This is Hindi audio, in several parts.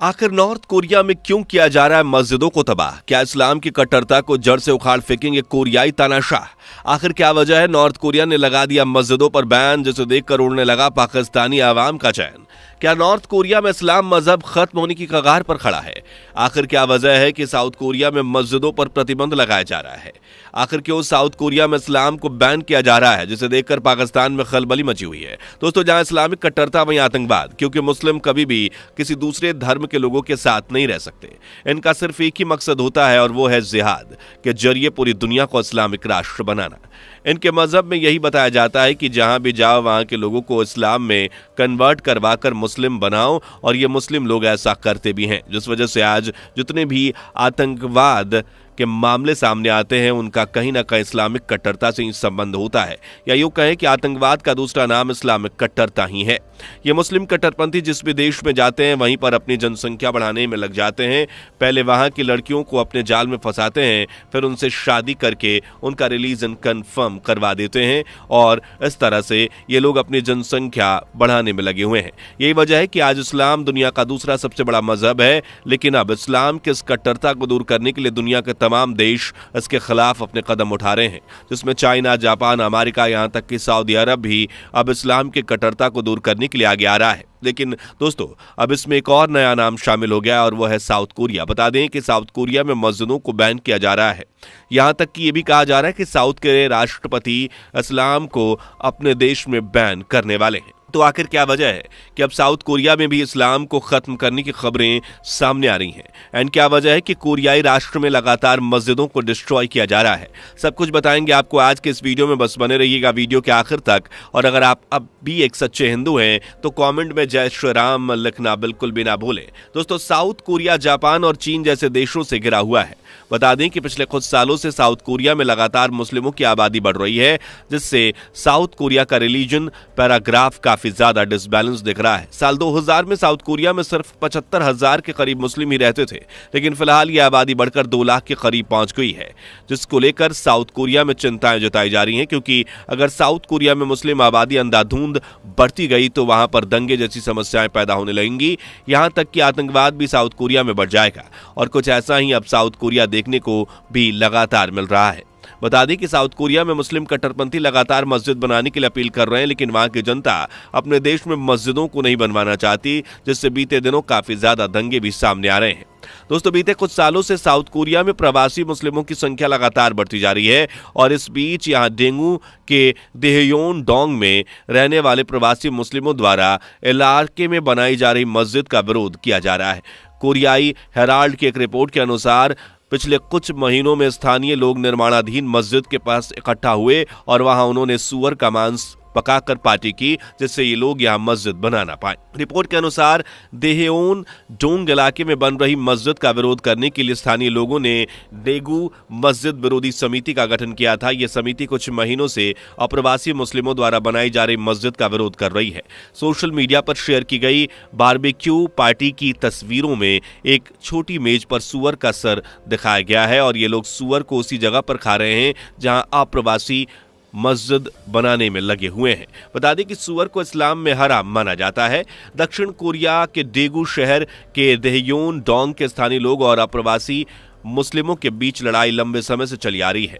आखिर नॉर्थ कोरिया में क्यों किया जा रहा है मस्जिदों को तबाह? क्या इस्लाम की कट्टरता को जड़ से उखाड़ फेंकेंगे कोरियाई तानाशाह? आखिर क्या वजह है नॉर्थ कोरिया ने लगा दिया मस्जिदों पर बैन, जिसे देखकर उड़ने लगा पाकिस्तानी आवाम का चैन? क्या नॉर्थ कोरिया में इस्लाम मजहब खत्म होने की कगार पर खड़ा है? आखिर क्या वजह है कि साउथ कोरिया में मस्जिदों पर प्रतिबंध लगाया जा रहा है? आखिर क्यों साउथ कोरिया में इस्लाम को बैन किया जा रहा है, जिसे देखकर पाकिस्तान में खलबली मची हुई है? दोस्तों, जहां इस्लामिक कट्टरता वहीं आतंकवाद, क्योंकि मुस्लिम कभी भी किसी दूसरे धर्म के लोगों के साथ नहीं रह सकते। इनका सिर्फ एक ही मकसद होता है और वो है जिहाद के जरिए पूरी दुनिया को इस्लामिक राष्ट्र बनाना। इनके मजहब में यही बताया जाता है कि जहां भी जाओ वहां के लोगों को इस्लाम में कन्वर्ट करवाकर मुस्लिम बनाओ, और ये मुस्लिम लोग ऐसा करते भी हैं, जिस वजह से आज जितने भी आतंकवाद के मामले सामने आते हैं उनका कहीं ना कहीं इस्लामिक कट्टरता से ही संबंध होता है, या यूं कहें कि आतंकवाद का दूसरा नाम इस्लामिक कट्टरता ही है। ये मुस्लिम कट्टरपंथी जिस भी देश में जाते हैं वहीं पर अपनी जनसंख्या बढ़ाने में लग जाते हैं। पहले वहां की लड़कियों को अपने जाल में फंसाते हैं, फिर उनसे शादी करके उनका रिलीजन कंफर्म करवा देते हैं, और इस तरह से ये लोग अपनी जनसंख्या बढ़ाने में लगे हुए हैं। यही वजह है कि आज इस्लाम दुनिया का दूसरा सबसे बड़ा मजहब है, लेकिन अब इस्लाम के इस कट्टरता को दूर करने के लिए दुनिया के तमाम देश इसके खिलाफ अपने कदम उठा रहे हैं, जिसमें चाइना, जापान, अमेरिका, यहां तक कि सऊदी अरब भी अब इस्लाम की कट्टरता को दूर करने के लिए आगे आ रहा है। लेकिन दोस्तों, अब इसमें एक और नया नाम शामिल हो गया और वो है साउथ कोरिया। बता दें कि साउथ कोरिया में मस्जिदों को बैन किया जा रहा है। यहां तक कि ये भी कहा जा रहा है कि साउथ के राष्ट्रपति इस्लाम को अपने देश में बैन करने वाले हैं। तो आखिर क्या वजह है कि अब साउथ कोरिया में भी इस्लाम को खत्म करने की खबरें सामने आ रही हैं? एंड क्या वजह है कि कोरियाई राष्ट्र में लगातार मस्जिदों को डिस्ट्रॉय किया जा रहा है? सब कुछ बताएंगे आपको आज के इस वीडियो में, बस बने रहिएगा वीडियो के आखिर तक। और अगर आप अब भी एक सच्चे हिंदू हैं तो कमेंट में जय श्री राम लिखना बिल्कुल भी ना भूलें। दोस्तों, साउथ कोरिया जापान और चीन जैसे देशों से घिरा हुआ है। बता दें कि पिछले कुछ सालों से साउथ कोरिया में लगातार मुस्लिमों की आबादी बढ़ रही है, जिससे साउथ कोरिया का रिलीजन पैराग्राफ काफी ज्यादा डिसबैलेंस दिख रहा है। साल 2000 में साउथ कोरिया में सिर्फ 75,000 के करीब मुस्लिम ही रहते थे, लेकिन फिलहाल यह आबादी बढ़कर 2 लाख के करीब पहुंच गई है, जिसको लेकर साउथ कोरिया में चिंताएं जताई जा रही हैं। क्योंकि अगर साउथ कोरिया में मुस्लिम आबादी अंधाधुंध बढ़ती गई तो वहां पर दंगे जैसी समस्याएं पैदा होने लगेंगी। यहां तक कि आतंकवाद भी साउथ कोरिया में बढ़ जाएगा, और कुछ ऐसा ही अब साउथ कोरिया देखने को भी लगातार मिल रहा है। बता दें कि साउथ कोरिया में मुस्लिम कट्टरपंथी लगातार मस्जिद बनाने के लिए अपील कर रहे हैं, लेकिन वहां की जनता अपने देश में मस्जिदों को नहीं बनवाना चाहती, जिससे बीते दिनों काफी ज्यादा दंगे भी सामने आ रहे हैं। दोस्तों, बीते कुछ सालों से साउथ कोरिया में प्रवासी मुस्लिमों की संख्या लगातार बढ़ती जा रही है, और इस बीच यहां डेंगू के देहयोनडोंग में रहने वाले प्रवासी मुस्लिमों द्वारा इलाके में बनाई जा रही मस्जिद का विरोध किया जा रहा है। कोरियाई हेराल्ड की एक रिपोर्ट के अनुसार पिछले कुछ महीनों में स्थानीय लोग निर्माणाधीन मस्जिद के पास इकट्ठा हुए और वहां उन्होंने सुअर का मांस पकाकर पार्टी की, जिससे ये लोग यहां मस्जिद बना ना पाए। रिपोर्ट के अनुसार देहयोनडोंग इलाके में बन रही मस्जिद का विरोध करने के लिए स्थानीय लोगों ने डेगू मस्जिद विरोधी समिति का गठन किया था। यह समिति कुछ महीनों से अप्रवासी मुस्लिमों द्वारा बनाई जा रही मस्जिद का विरोध कर रही है। सोशल मीडिया पर शेयर की गई बारबेक्यू पार्टी की तस्वीरों में एक छोटी मेज पर सुअर का सर दिखाया गया है, और ये लोग सुअर को उसी जगह पर खा रहे हैं जहां अप्रवासी मस्जिद बनाने में लगे हुए हैं। बता दें कि सुअर को इस्लाम में हराम माना जाता है। दक्षिण कोरिया के डेगू शहर के देहयोनडोंग के स्थानीय लोग और अप्रवासी मुस्लिमों के बीच लड़ाई लंबे समय से चली आ रही है।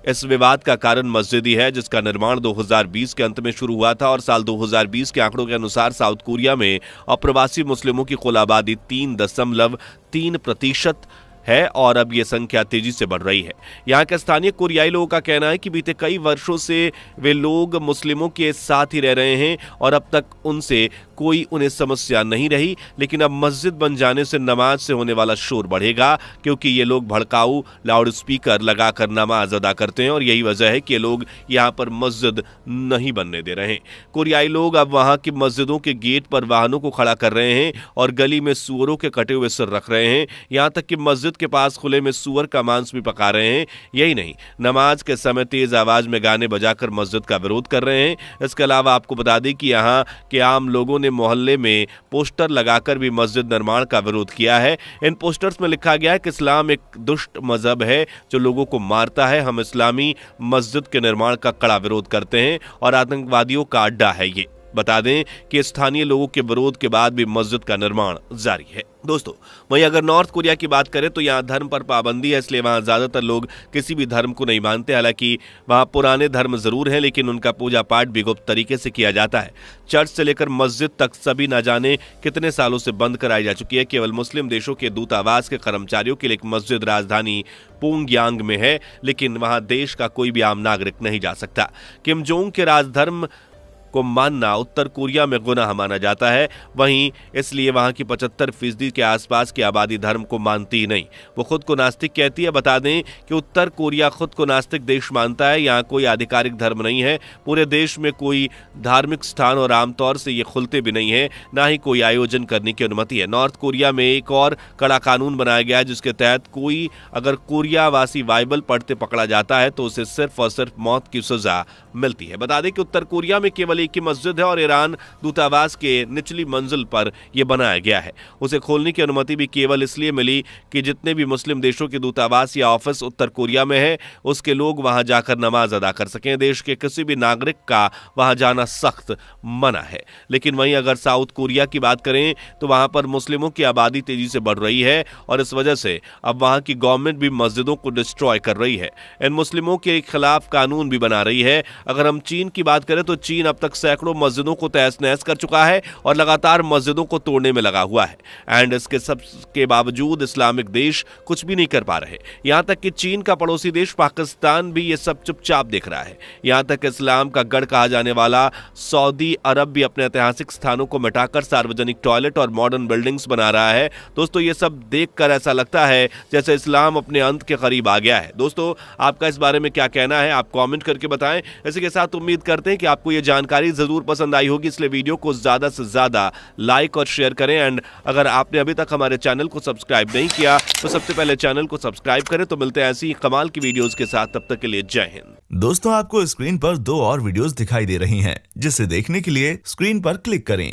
इस विवाद का कारण मस्जिद ही है, जिसका निर्माण 2020 के अंत में शुरू हुआ था, और साल 2020 के आंकड़ों के अनुसार साउथ कोरिया में अप्रवासी मुस्लिमों की कुल आबादी 3.3% है, और अब यह संख्या तेजी से बढ़ रही है। यहाँ के स्थानीय कोरियाई लोगों का कहना है कि बीते कई वर्षों से वे लोग मुस्लिमों के साथ ही रह रहे हैं और अब तक उनसे कोई उन्हें समस्या नहीं रही, लेकिन अब मस्जिद बन जाने से नमाज से होने वाला शोर बढ़ेगा, क्योंकि ये लोग भड़काऊ लाउड स्पीकर लगाकर नमाज अदा करते हैं, और यही वजह है कि ये लोग यहाँ पर मस्जिद नहीं बनने दे रहे हैं। कोरियाई लोग अब वहाँ की मस्जिदों के गेट पर वाहनों को खड़ा कर रहे हैं और गली में सुअरों के कटे हुए सिर रख रहे हैं। यहाँ तक कि मस्जिद के पास खुले में सुअर का मांस भी पका रहे हैं। यही नहीं, नमाज के समय तेज आवाज में गाने बजाकर मस्जिद का विरोध कर रहे हैं। इसके अलावा आपको बता दें कि यहाँ के आम लोगों ने मोहल्ले में पोस्टर लगाकर भी मस्जिद निर्माण का विरोध किया है। इन पोस्टर्स में लिखा गया है कि इस्लाम एक दुष्ट मजहब है जो लोगों को मारता है। हम इस्लामी मस्जिद के निर्माण का कड़ा विरोध करते हैं और आतंकवादियों का अड्डा है ये। बता दें कि स्थानीय लोगों के विरोध के बाद भी मस्जिद का निर्माण जारी है। दोस्तों, वहीं अगर नॉर्थ कोरिया की बात करें तो यहाँ धर्म पर पाबंदी है, इसलिए वहाँ ज्यादातर लोग किसी भी धर्म को नहीं मानते। हालांकि वहाँ पुराने धर्म जरूर हैं, लेकिन उनका पूजा पाठ भी गुप्त तरीके से किया जाता है। चर्च से लेकर मस्जिद तक सभी न जाने कितने सालों से बंद कराई जा चुकी है। केवल मुस्लिम देशों के दूतावास के कर्मचारियों के लिए एक मस्जिद राजधानी प्योंगयांग में है, लेकिन वहां देश का कोई भी आम नागरिक नहीं जा सकता। किम जोंग के राजधर्म को मानना उत्तर कोरिया में गुनाह माना जाता है, वहीं इसलिए वहां की 75% के आसपास की आबादी धर्म को मानती ही नहीं, वो खुद को नास्तिक कहती है। बता दें कि उत्तर कोरिया खुद को नास्तिक देश मानता है। यहाँ कोई आधिकारिक धर्म नहीं है, पूरे देश में कोई धार्मिक स्थान और आमतौर से ये खुलते भी नहीं है, ना ही कोई आयोजन करने की अनुमति है। नॉर्थ कोरिया में एक और कड़ा कानून बनाया गया है, जिसके तहत कोई अगर कोरियावासी बाइबल पढ़ते पकड़ा जाता है तो उसे सिर्फ और सिर्फ मौत की सजा मिलती है। बता दें कि उत्तर कोरिया में केवल एक ही मस्जिद है और ईरान दूतावास के निचली मंजिल पर यह बनाया गया है। उसे खोलने की अनुमति भी केवल इसलिए मिली कि जितने भी मुस्लिम देशों के दूतावास या ऑफिस उत्तर कोरिया में है, उसके लोग वहां जाकर नमाज अदा कर सकें। देश के किसी भी नागरिक का वहां जाना सख्त मना है। लेकिन वहीं अगर साउथ कोरिया की बात करें तो वहां पर मुस्लिमों की आबादी तेजी से बढ़ रही है और इस वजह से अब वहां की गवर्नमेंट भी मस्जिदों को डिस्ट्रॉय कर रही है, इन मुस्लिमों के खिलाफ कानून भी बना रही है। अगर हम चीन की बात करें तो चीन अब तक सैकड़ों मस्जिदों को तहस नहस कर चुका है और लगातार मस्जिदों को तोड़ने में लगा हुआ है। एंड इसके सब के बावजूद इस्लामिक देश कुछ भी नहीं कर पा रहे। यहां तक कि चीन का पड़ोसी देश पाकिस्तान भी ये सब चुपचाप देख रहा है। यहां तक इस्लाम का गढ़ कहा जाने वाला सऊदी अरब भी अपने ऐतिहासिक स्थानों को मिटाकर सार्वजनिक टॉयलेट और मॉडर्न बिल्डिंग्स बना रहा है। दोस्तों, ये सब देखकर ऐसा लगता है जैसे इस्लाम अपने अंत के करीब आ गया है। दोस्तों, आपका इस बारे में क्या कहना है, आप कमेंट करके बताएं। इसी के साथ उम्मीद करते हैं कि आपको ये जानकारी जरूर पसंद आई होगी, इसलिए वीडियो को ज्यादा से ज्यादा लाइक और शेयर करें। एंड अगर आपने अभी तक हमारे चैनल को सब्सक्राइब नहीं किया तो सबसे पहले चैनल को सब्सक्राइब करें। तो मिलते हैं ऐसी कमाल की वीडियोस के साथ, तब तक के लिए जय हिंद। दोस्तों, आपको स्क्रीन पर 2 और वीडियोस दिखाई दे रही हैं, जिसे देखने के लिए स्क्रीन पर क्लिक करें।